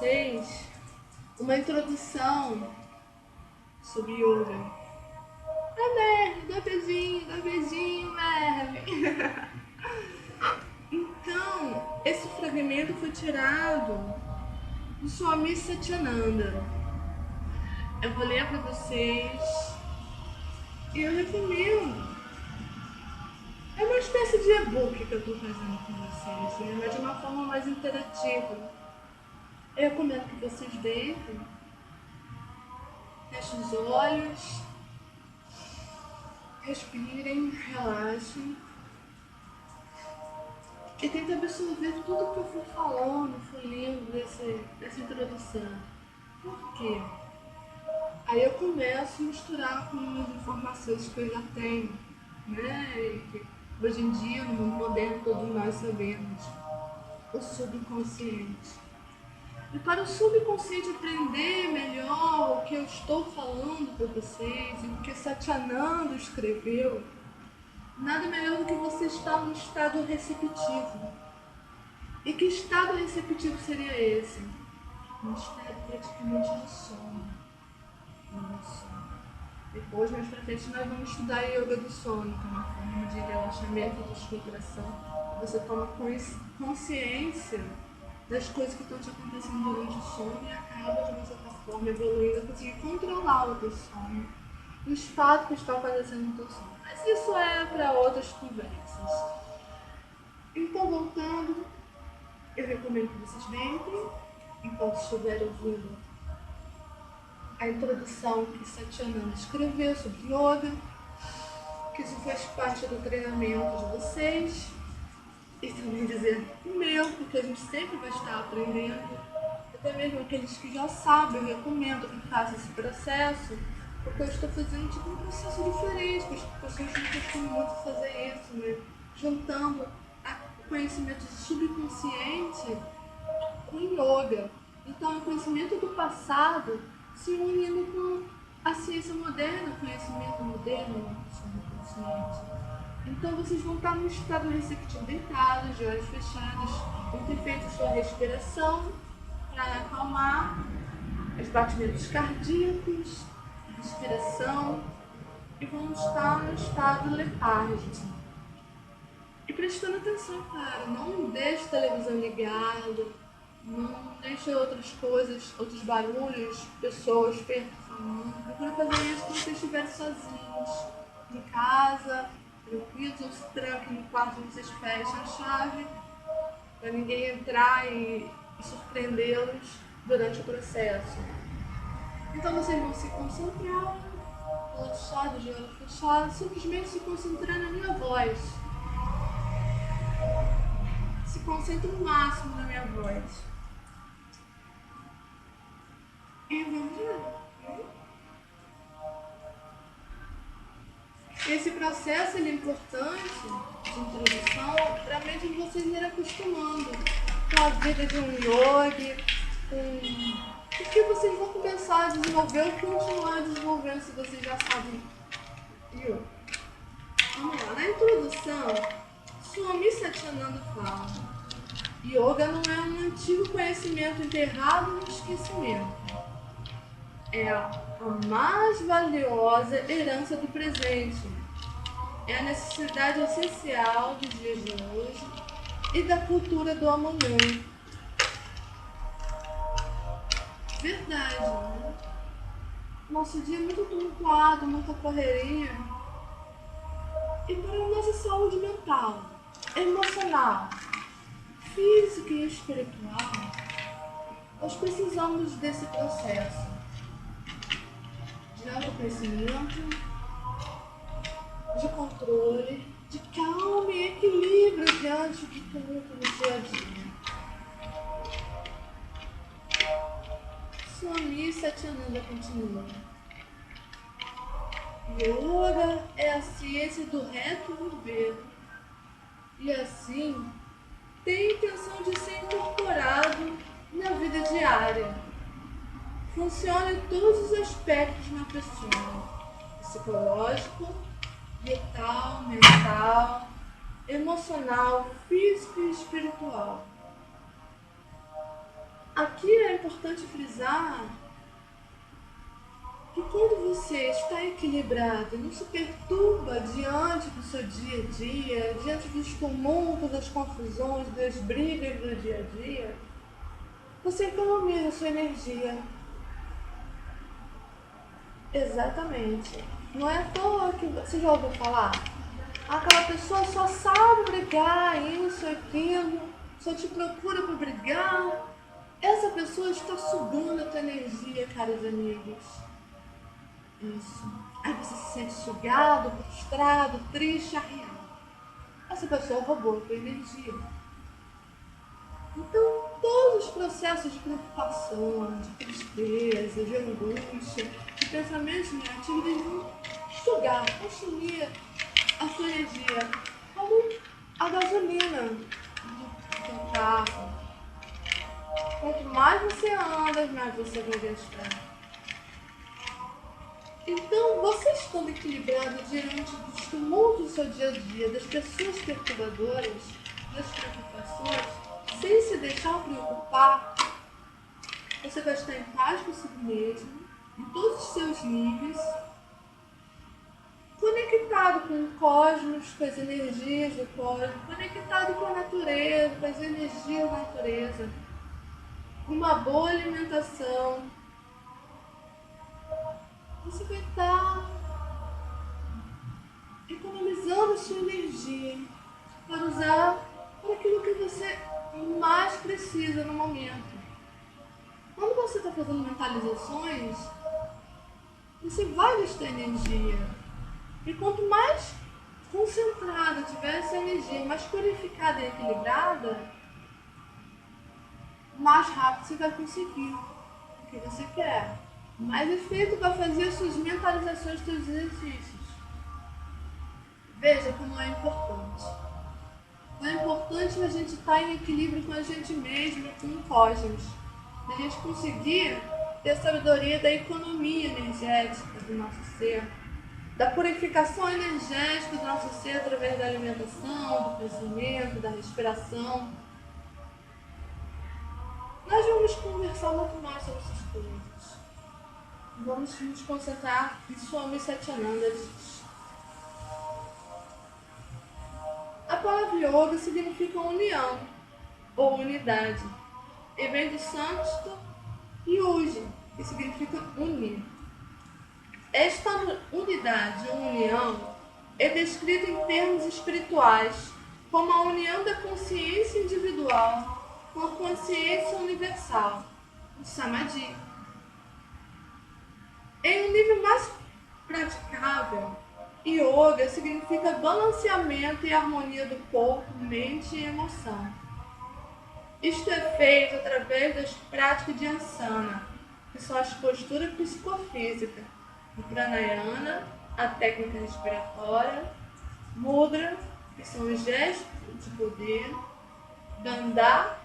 vocês uma introdução sobre yoga. Merve, dá beijinho, Merve. Então, esse fragmento foi tirado do Swami Satyananda. Eu vou ler para vocês e eu recomendo. É uma espécie de e-book que eu estou fazendo com vocês, mas de uma forma mais interativa. Eu recomendo que vocês deitem, fechem os olhos, respirem, relaxem e tentem absorver tudo que eu fui falando, fui lendo dessa introdução. Por quê? Aí eu começo a misturar com as informações que eu já tenho, né? E que hoje em dia, no mundo moderno, todos nós sabemos o subconsciente. E para o subconsciente aprender melhor o que eu estou falando para vocês e o que Satyananda escreveu, nada melhor do que você estar no estado receptivo. E que estado receptivo seria esse? Um estado praticamente de sono. Depois, mais pra frente, nós vamos estudar Yoga do Sono, que é uma forma de relaxamento e descontração. Você toma consciência das coisas que estão te acontecendo durante o sono e acaba, de uma certa forma, evoluindo a conseguir controlar o teu sono e os fatos que estão acontecendo no teu sono. Mas isso é para outras conversas. Então, voltando, eu recomendo que vocês deitem, enquanto estiverem ouvindo a introdução que Satyananda escreveu sobre yoga, que isso faz parte do treinamento de vocês e também dizer o meu, porque a gente sempre vai estar aprendendo, até mesmo aqueles que já sabem, eu recomendo que façam esse processo, porque eu estou fazendo tipo um processo diferente, porque as pessoas não costumam muito fazer isso, né? Juntando o conhecimento subconsciente com yoga. Então, o conhecimento do passado se unindo com a ciência moderna, o conhecimento moderno subconsciente. Então, vocês vão estar no estado receptivo, deitados, de olhos fechados, vão ter feito sua respiração para acalmar os batimentos cardíacos, respiração, e vão estar no estado letárgico. E prestando atenção, cara, não deixe a televisão ligada, não deixe outras coisas, outros barulhos, pessoas perto falando. Procure fazer isso quando vocês estiverem sozinhos, em casa, tranquilos, ou se tranquem no quarto, vocês fecham a chave, para ninguém entrar e surpreendê-los durante o processo. Então vocês vão se concentrar, relaxados, de olho fechado, simplesmente se concentrar na minha voz. Se concentre no máximo na minha voz. E vamos lá. Esse processo é importante de introdução para a mente de vocês irem acostumando com a vida de um yogi, porque vocês vão começar a desenvolver ou continuar desenvolvendo se vocês já sabem yoga. Vamos lá, na introdução, Swami Satyananda fala: yoga não é um antigo conhecimento enterrado no esquecimento. É a mais valiosa herança do presente. É a necessidade essencial dos dias de hoje e da cultura do amanhã. Verdade, né? Nosso dia é muito tumultuado, muita correria. E para a nossa saúde mental, emocional, física e espiritual, nós precisamos desse processo de autoconhecimento, de controle, de calma e equilíbrio diante de tudo no dia a dia. Swami Satyananda continua: yoga é a ciência do reto viver e assim tem a intenção de ser incorporado na vida diária. Funciona em todos os aspectos na pessoa: psicológico, vital, mental, emocional, físico e espiritual. Aqui é importante frisar que quando você está equilibrado, não se perturba diante do seu dia a dia, diante dos tumultos, das confusões, das brigas do dia a dia, você economiza a sua energia. Exatamente. Não é à toa que você já ouviu falar? Aquela pessoa só sabe brigar, isso, aquilo, só te procura para brigar. Essa pessoa está sugando a tua energia, caros amigos. Isso. Aí você se sente sugado, frustrado, triste, arriado. Essa pessoa roubou a tua energia. Então, todos os processos de preocupação, de tristeza, de angústia, de pensamentos negativos, eles vão sugar, consumir a sua energia, como a gasolina do seu carro. Quanto mais você anda, mais você vai gastar. Então, você estando equilibrado diante dos tumultos do seu dia a dia, das pessoas perturbadoras, das preocupações, sem se deixar preocupar, você vai estar em paz consigo mesmo, em todos os seus níveis, conectado com o cosmos, com as energias do cosmos, conectado com a natureza, com as energias da natureza, com uma boa alimentação. Você vai estar economizando a sua energia para usar para aquilo que você mais precisa no momento. Quando você está fazendo mentalizações, você vai gastar energia. E quanto mais concentrada tiver essa energia, mais purificada e equilibrada, mais rápido você vai conseguir o que você quer. Mais efeito vai fazer as suas mentalizações, seus exercícios. Veja como é importante. É importante a gente estar em equilíbrio com a gente mesmo e com o cosmos. A gente conseguir ter a sabedoria da economia energética do nosso ser, da purificação energética do nosso ser através da alimentação, do pensamento, da respiração. Nós vamos conversar muito mais sobre essas coisas. Vamos nos concentrar em Swami Satyananda. A palavra yoga significa união ou unidade e vem do sânscrito yuji, que significa unir. Esta unidade ou união é descrita em termos espirituais como a união da consciência individual com a consciência universal, o samadhi. Em um nível mais praticável, yoga significa balanceamento e harmonia do corpo, mente e emoção. Isto é feito através das práticas de asana, que são as posturas psicofísicas, o pranayana, a técnica respiratória, mudra, que são os gestos de poder, bandha,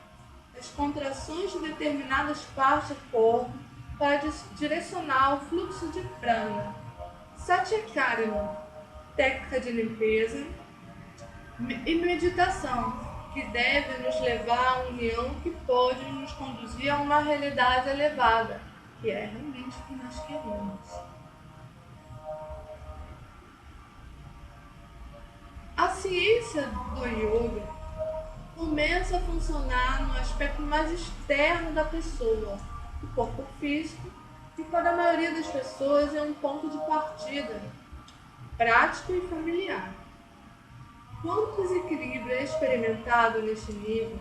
as contrações de determinadas partes do corpo para direcionar o fluxo de prana, satyakarana, técnica de limpeza e meditação, que deve nos levar à união que pode nos conduzir a uma realidade elevada, que é realmente o que nós queremos. A ciência do yoga começa a funcionar no aspecto mais externo da pessoa, o corpo físico, que para a maioria das pessoas é um ponto de partida, prático e familiar. Quando o desequilíbrio é experimentado neste nível,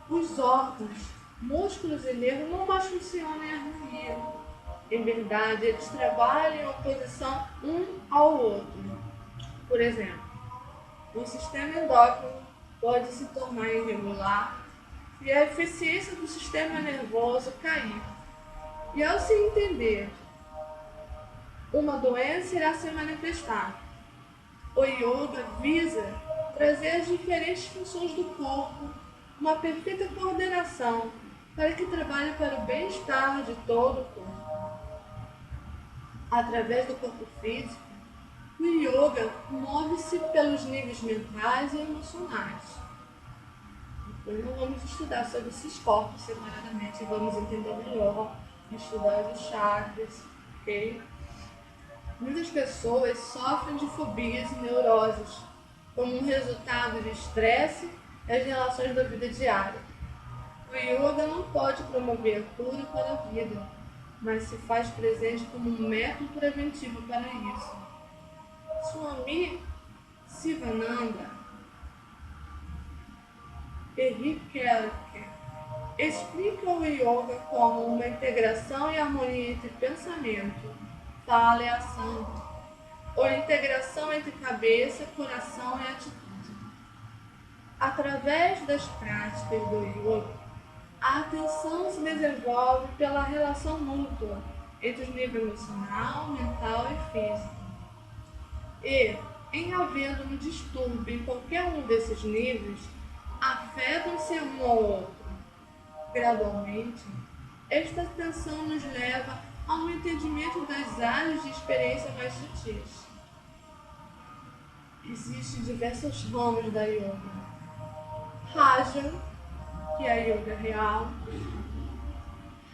os órgãos, músculos e nervos não mais funcionam em harmonia. Em verdade, eles trabalham em oposição um ao outro. Por exemplo, o sistema endócrino pode se tornar irregular e a eficiência do sistema nervoso cair. E ao se entender, uma doença irá se manifestar. O yoga visa trazer as diferentes funções do corpo, uma perfeita coordenação para que trabalhe para o bem-estar de todo o corpo. Através do corpo físico, o yoga move-se pelos níveis mentais e emocionais. Hoje não vamos estudar sobre esses corpos separadamente, vamos entender melhor, estudar os chakras, ok? Muitas pessoas sofrem de fobias e neuroses, como um resultado de estresse e as relações da vida diária. O yoga não pode promover a cura para a vida, mas se faz presente como um método preventivo para isso. Swami Sivananda Perrikelke explica o yoga como uma integração e harmonia entre pensamento, fala e ação, ou integração entre cabeça, coração e atitude. Através das práticas do yoga, a atenção se desenvolve pela relação mútua entre os níveis emocional, mental e físico. E, em havendo um distúrbio em qualquer um desses níveis, afetam-se um ao outro. Gradualmente, esta atenção nos leva a um entendimento das áreas de experiência mais sutis. Existem diversos ramos da yoga. Raja, que é a yoga real.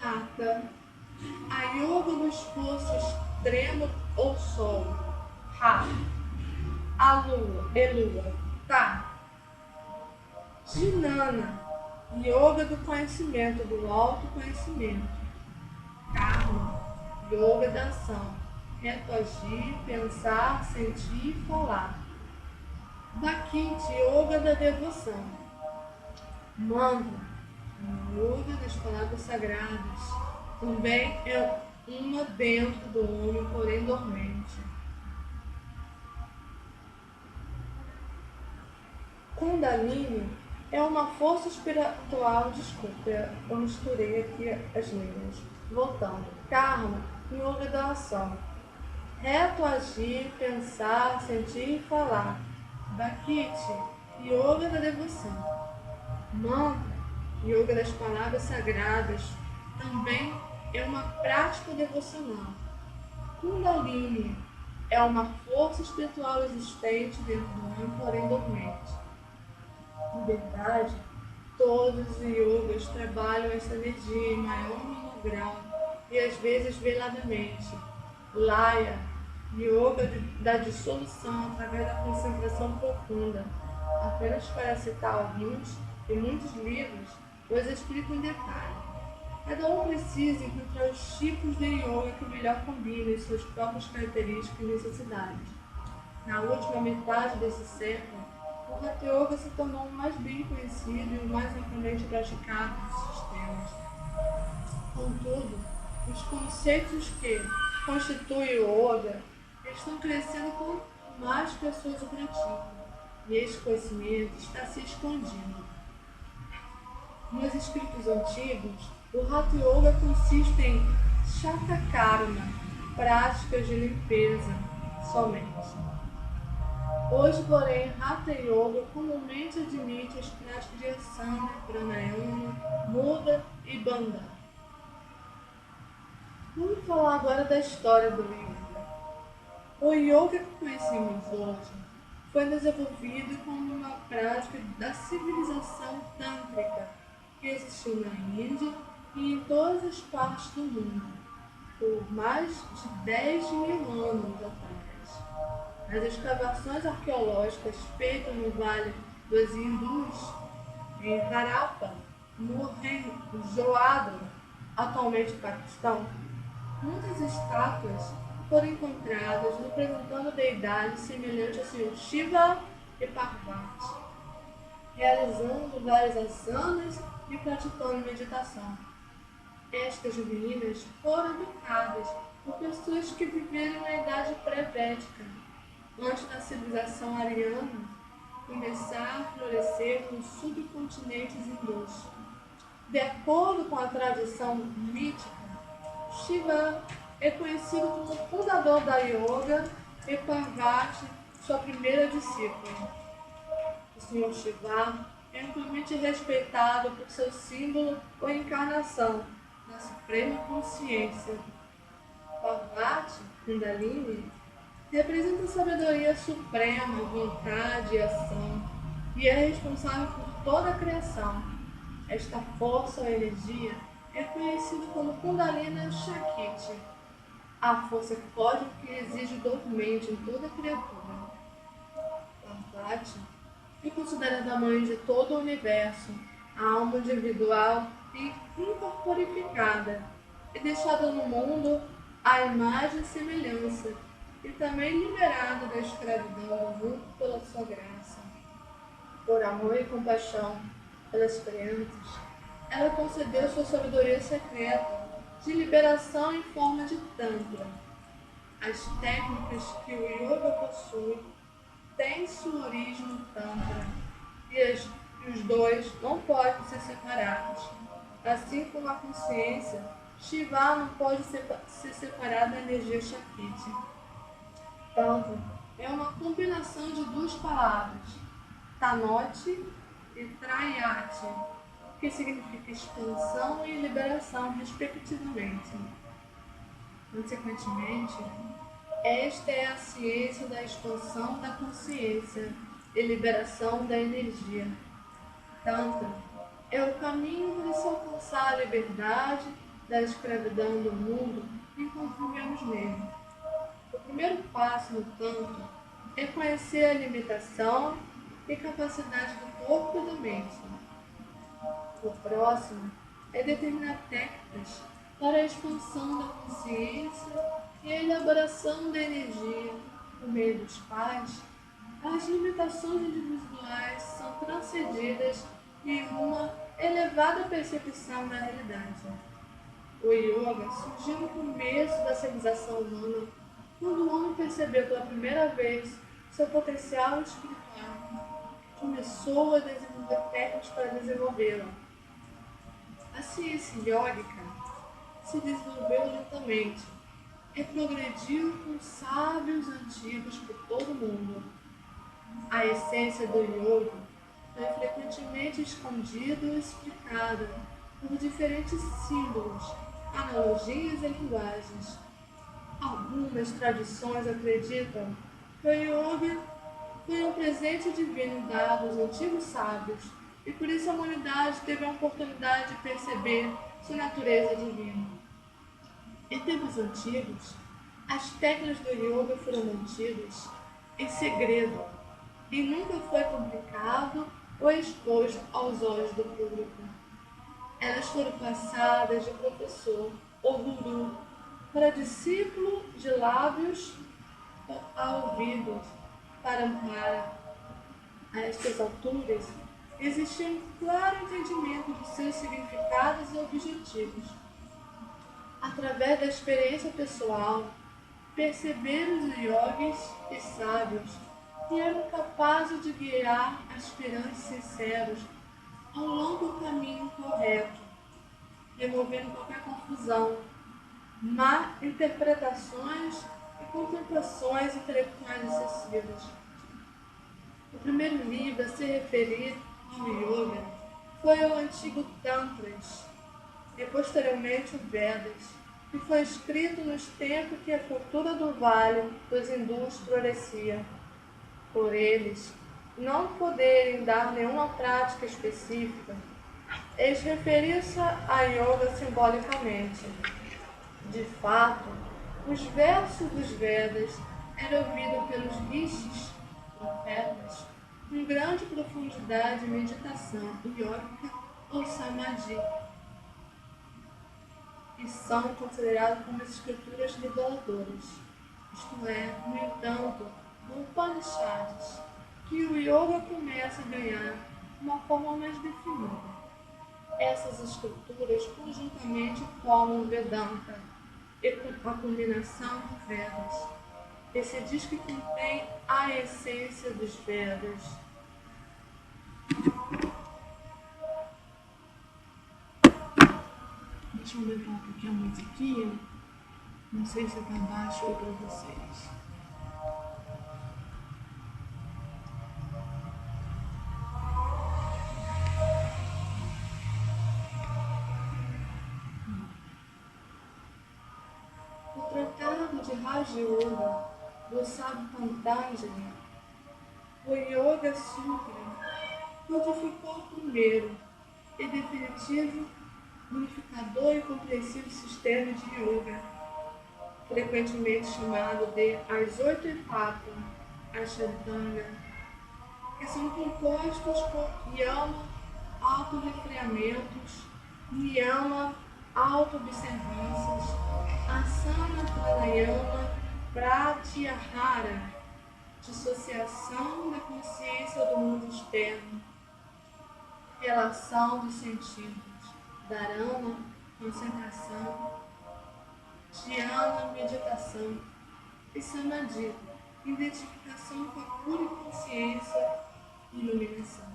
Hatha, a yoga do esforço extremo ou sol. Ha, a lua, elua. Tá. Jnana, yoga do conhecimento, do autoconhecimento. Karma, yoga da ação, reto agir, pensar, sentir e falar. Bhakti, yoga da devoção. Mantra, yoga das palavras sagradas. Também é uma dentro do homem, porém dormente. Kundalini é uma força espiritual, desculpa, eu misturei aqui as linhas. Voltando. Karma, yoga da ação. Reto agir, pensar, sentir e falar. Bhakti, yoga da devoção. Mantra, yoga das palavras sagradas, também é uma prática devocional. Kundalini é uma força espiritual existente dentro do homem, porém dormente. Em verdade, todos os yogas trabalham essa energia em maior ou menor grau e às vezes veladamente. Laya, yoga da dissolução através da concentração profunda. Apenas para citar alguns, em muitos livros, os explico em detalhe. Cada um precisa encontrar os tipos de yoga que melhor combinem suas próprias características e necessidades. Na última metade desse século, o Hatha Yoga se tornou o mais bem conhecido e o mais amplamente praticado dos sistemas. Contudo, os conceitos que constituem o yoga estão crescendo quanto mais pessoas o praticam, e esse conhecimento está se expandindo. Nos escritos antigos, o Hatha Yoga consiste em Shatakarma, práticas de limpeza, somente. Hoje, porém, Hatha Yoga comumente admite as práticas de Asana, Pranayama, Mudra e Bandha. Vamos falar agora da história do Yoga. O Yoga que conhecemos hoje foi desenvolvido como uma prática da civilização tântrica que existiu na Índia e em todas as partes do mundo por mais de 10.000 anos atrás. As escavações arqueológicas feitas no Vale dos Hindus, em Harappa, Mohenjo-Daro, atualmente Paquistão, muitas estátuas foram encontradas representando deidades semelhantes ao Senhor Shiva e Parvati, realizando várias asanas e praticando meditação. Estas ruínas foram habitadas por pessoas que viveram na Idade Pré-Védica, antes da civilização ariana começar a florescer nos subcontinentes hindus. De acordo com a tradição mítica, Shiva é conhecido como fundador da yoga e Parvati, sua primeira discípula. O Senhor Shiva é amplamente respeitado por seu símbolo ou encarnação da suprema consciência. Parvati, Kundalini, representa a sabedoria suprema, vontade e ação, e é responsável por toda a criação. Esta força ou energia é conhecida como Kundalini Shakti, a força cósmica que exige dormente em toda a criatura. Parvati é considerada a mãe de todo o universo, a alma individual e incorporificada, e deixada no mundo à imagem e semelhança, e também liberada da escravidão do mundo pela sua graça. Por amor e compaixão pelas crianças, ela concedeu sua sabedoria secreta de liberação em forma de Tantra. As técnicas que o yoga possui têm sua origem no Tantra, e os dois não podem ser separados. Assim como a consciência, Shiva não pode ser separada da energia Shakti. Tantra é uma combinação de duas palavras, Tanoti e Trayati, que significa expansão e liberação, respectivamente. Consequentemente, esta é a ciência da expansão da consciência e liberação da energia. Tantra é o caminho para se alcançar a liberdade da escravidão do mundo enquanto vivemos nele. O primeiro passo no Tantra é conhecer a limitação e capacidade do corpo e da mente. O próximo é determinar técnicas para a expansão da consciência e a elaboração da energia, por meio dos quais as limitações individuais são transcendidas em uma elevada percepção da realidade. O yoga surgiu no começo da civilização humana, quando o homem percebeu pela primeira vez seu potencial espiritual, começou a desenvolver técnicas para desenvolvê-lo. A ciência yógica se desenvolveu lentamente e progrediu com sábios antigos por todo o mundo. A essência do yoga é frequentemente escondida e explicada por diferentes símbolos, analogias e linguagens. Algumas tradições acreditam que o yoga foi um presente divino dado aos antigos sábios, e por isso a humanidade teve a oportunidade de perceber sua natureza divina. Em tempos antigos, as técnicas do yoga foram mantidas em segredo e nunca foi publicado ou exposto aos olhos do público. Elas foram passadas de professor ou guru para discípulo, de lábios a ouvidos, a estas alturas existia um claro entendimento de seus significados e objetivos. Através da experiência pessoal, perceberam os yogis e sábios que eram capazes de guiar aspirantes sinceros ao longo do caminho correto, removendo qualquer confusão, má interpretações e contemplações intelectuais excessivas. O primeiro livro a se referir ao yoga foi o antigo Tantras e posteriormente o Vedas, que foi escrito nos tempos que a cultura do Vale dos hindus florescia. Por eles não poderem dar nenhuma prática específica, eles referiam-se a yoga simbolicamente. De fato, os versos dos Vedas eram ouvidos pelos rishis, profetas, com grande profundidade de meditação yógica ou samadhi, e são considerados como escrituras reveladoras. Isto é, no entanto, no Upanishads, que o yoga começa a ganhar uma forma mais definida. Essas escrituras conjuntamente formam o Vedanta, e com a combinação de Vedas. Esse diz que contém a essência dos Vedas. Deixa eu aumentar um pouquinho a musiquinha. Não sei se está baixo aí para vocês. O Tratado de Raja Yoga do sábio Patanjali, o Yoga Sutra, codificou o primeiro e definitivo, unificador e compreensivo sistema de yoga, frequentemente chamado de as 8 etapas, Ashtanga, que são compostos por yama, auto-refreamentos, niyama, auto-observâncias, asana, pranayama, pratyahara, dissociação da consciência do mundo externo, relação dos sentidos, dharana, concentração, dhyana, meditação, e samadhi, identificação com a pura consciência e iluminação.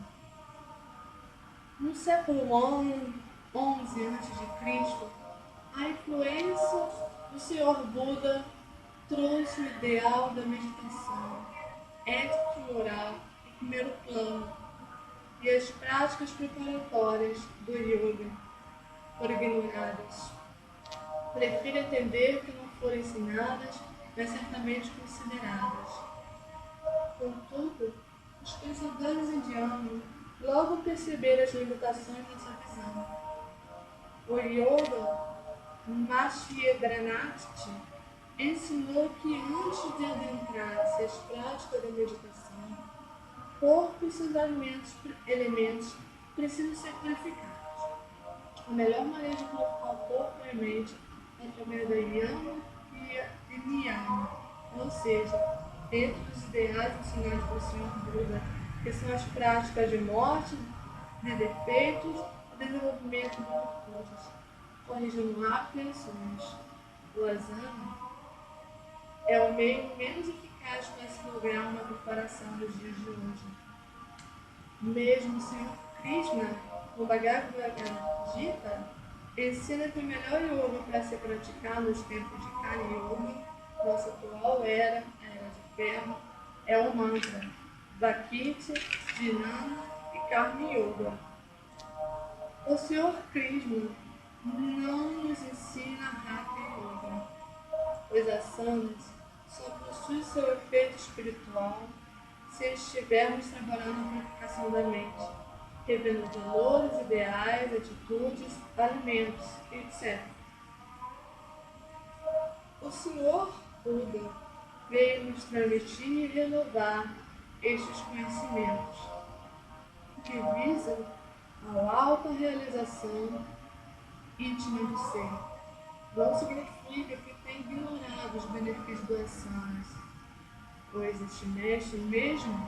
No século XI a.C., a influência do Senhor Buda trouxe o ideal da meditação, ética e moral em primeiro plano, e as práticas preparatórias do yoga foram ignoradas. Prefiro entender que não foram ensinadas, mas certamente consideradas. Contudo, os pensadores indianos logo perceberam as limitações dessa visão. O yoga Mahayadranati ensinou que antes de adentrarse às práticas da meditação, o corpo e seus elementos precisam ser purificados. A melhor maneira de purificar o corpo e a mente é através da yama e niyama, ou seja, dentro dos ideais ensinados pelo Senhor Buda, que são as práticas de morte, de defeitos e desenvolvimento de virtudes, corrigindo apreensões. O asana é o meio menos eficaz para se lograr uma preparação nos dias de hoje. Mesmo o Senhor Krishna, no Bhagavad Gita, ensina que o melhor yoga para se praticar nos tempos de Kali Yuga, nossa atual era, a Era de Ferro, é o mantra Bhakti, Jnana e Karma Yoga. O Senhor Krishna não nos ensina Hatha Yoga. Os asanas só possuem seu efeito espiritual se estivermos trabalhando na purificação da mente, revendo valores, ideais, atitudes, alimentos, etc. O Senhor Buda veio nos transmitir e renovar estes conhecimentos, que visam a auto-realização íntima do ser. Não significa que tenha ignorado os benefícios do asanas, pois este mestre mesmo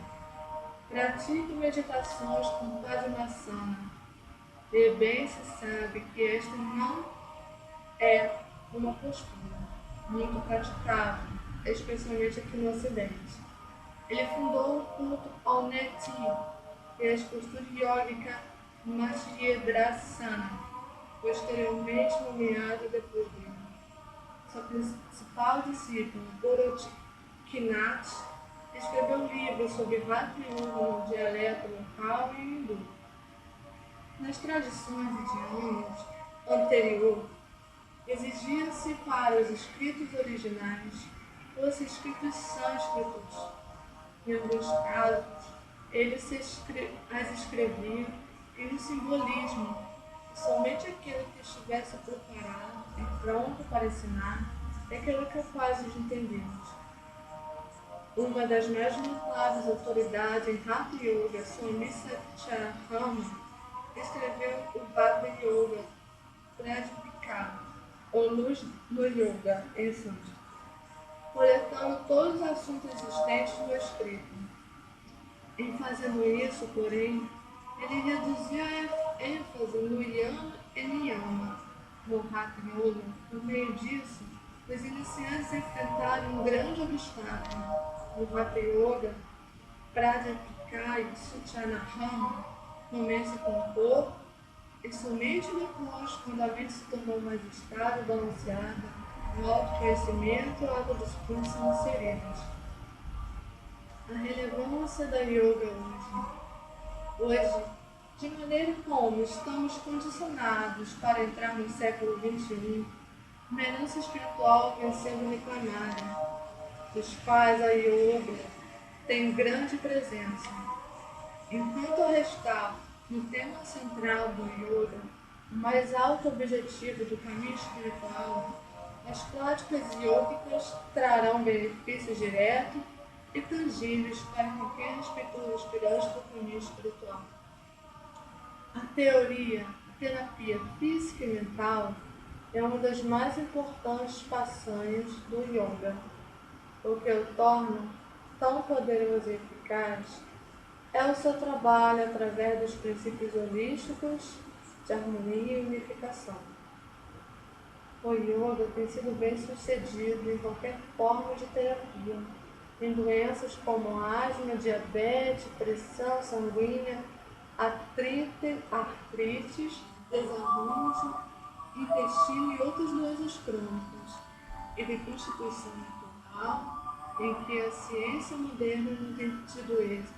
pratica meditações com Padmasana, e bem se sabe que esta não é uma postura muito praticável, especialmente aqui no Ocidente. Ele fundou o culto ao Neti e a postura yógica Mahayadranasana, posteriormente nomeado depois dele. Seu principal discípulo, Goraknath, escreveu livros sobre Hatha Yoga no dialeto local e hindu. Nas tradições indianas anteriores, exigia-se para os escritos originais fossem escritos sânscritos. Em alguns casos, eles as escreviam em um simbolismo, e somente aquele que estivesse preparado e pronto para ensinar é aquele capaz de entendermos. Uma das mais notáveis autoridades em Hatha Yoga, Swami Satyanarayana, escreveu o Bhakti Yoga Pradipika, ou Luz no Yoga, em sânscrito, coletando todos os assuntos existentes no escrito. Em fazendo isso, porém, ele reduziu a ênfase no Yama e Niyama, no Hatha Yoga. Por meio disso, os iniciantes enfrentaram um grande obstáculo. No Hatha Yoga, Pradipika e Satyanarayana começa com o corpo, e somente depois, quando a mente se tornou mais estável e balanceada, o autoconhecimento e a autodisciplina são inseridos. A relevância da yoga hoje, de maneira como estamos condicionados para entrar no século XXI, uma herança espiritual vem sendo reclamada, dos quais a yoga tem grande presença. Enquanto ao restar no tema central do yoga, o mais alto objetivo do caminho espiritual, as práticas yógicas trarão benefícios diretos e tangíveis para qualquer espectador aspirante do caminho espiritual. A terapia física e mental é uma das mais importantes façanhas do yoga. O que o torna tão poderoso e eficaz é o seu trabalho através dos princípios holísticos de harmonia e unificação. O yoga tem sido bem sucedido em qualquer forma de terapia, em doenças como asma, diabetes, pressão sanguínea, artrites, desarranjo, intestino e outras doenças crônicas, e de constituição natural, em que a ciência moderna não tem tido êxito.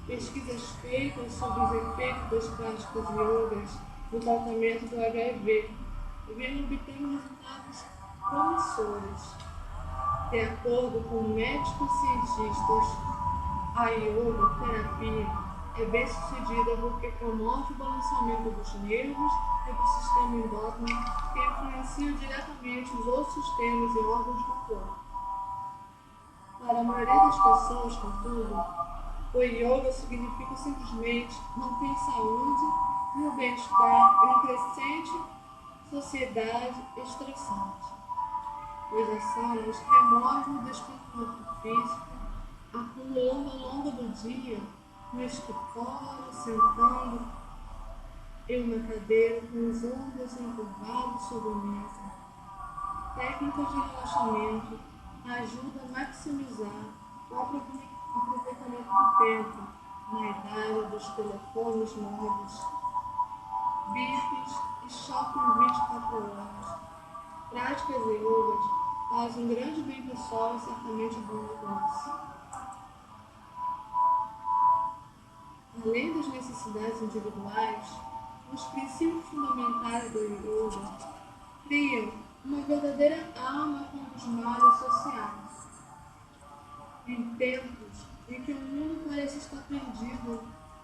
Pesquisas feitas sobre os efeitos das práticas yogas no tratamento do HIV vêm obtendo resultados promissores. De acordo com médicos cientistas, a yoga terapia é bem sucedida porque promove o balanceamento dos nervos e do sistema endócrino, que influenciam diretamente os outros sistemas e órgãos do corpo. Para a maioria das pessoas, contudo, o yoga significa simplesmente manter a saúde e o bem-estar em uma crescente sociedade estressante. Os asanas removem o desconforto físico, acumulando ao longo do dia no escritório, sentando em uma cadeira com os ombros encurvados sobre a mesa. Técnicas de relaxamento ajudam a maximizar o aproveitamento do tempo na idade dos telefones móveis, bifes e shopping 24 horas. Práticas e yogas fazem um grande bem pessoal e certamente um bom negócio. Além das necessidades individuais, os princípios fundamentais do yoga criam uma verdadeira alma contra os males sociais. Em tempos em que o mundo parece estar perdido,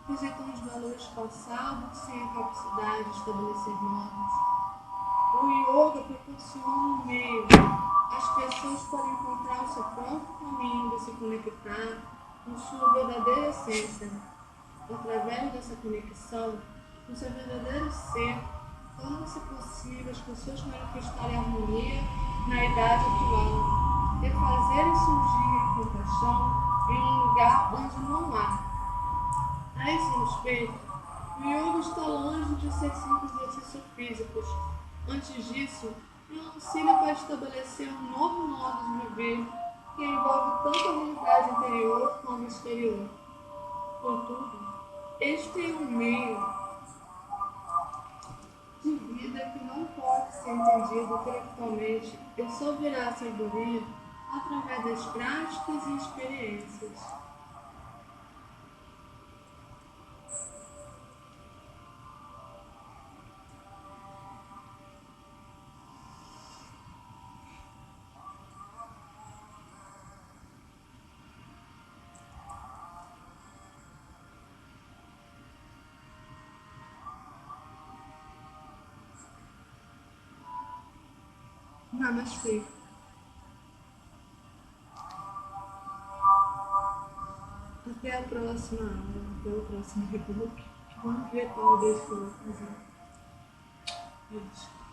rejeitando os valores passados sem a capacidade de estabelecer novos, o yoga proporciona um meio às pessoas para encontrar o seu próprio caminho de se conectar com sua verdadeira essência. Através dessa conexão com seu verdadeiro ser, torna-se possível as pessoas manifestarem harmonia na idade atual e fazerem surgir a compaixão em um lugar onde não há. A esse respeito, o yoga está longe de ser simples exercícios físicos. Antes disso, é um auxílio para estabelecer um novo modo de viver que envolve tanto a realidade interior como exterior. Contudo, este é um meio de vida que não pode ser entendido intelectualmente e só virá a sabedoria através das práticas e experiências. Namastê. Até a próxima aula, até o próximo rebook. Vamos ver qual desse que eu vou fazer. Beijo.